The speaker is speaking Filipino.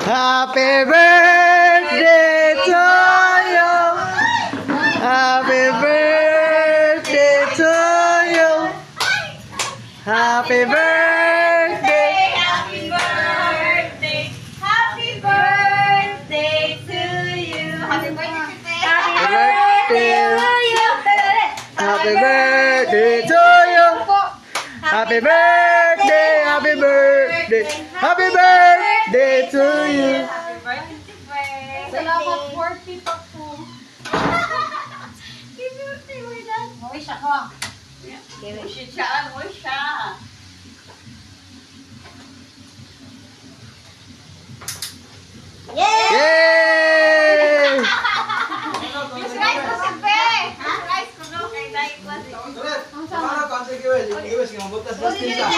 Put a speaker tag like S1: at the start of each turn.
S1: Happy birthday to you. Happy birthday to you. Happy birthday.
S2: Happy birthday. Happy birthday to you. Happy birthday. Happy birthday to you.
S1: Happy birthday to you. Happy birthday. Happy birthday. Happy birthday to you.
S2: Happy birthday. Salamat 40 pa po. Happy birthday, my dad. Wish ako. Wish siya. Wish siya.
S1: Yay!
S2: Miss Rice ko si Pe. Miss Rice ko no kay Dai ko.
S3: Ano, konsekwensya, iwas nga, butas-butas din siya.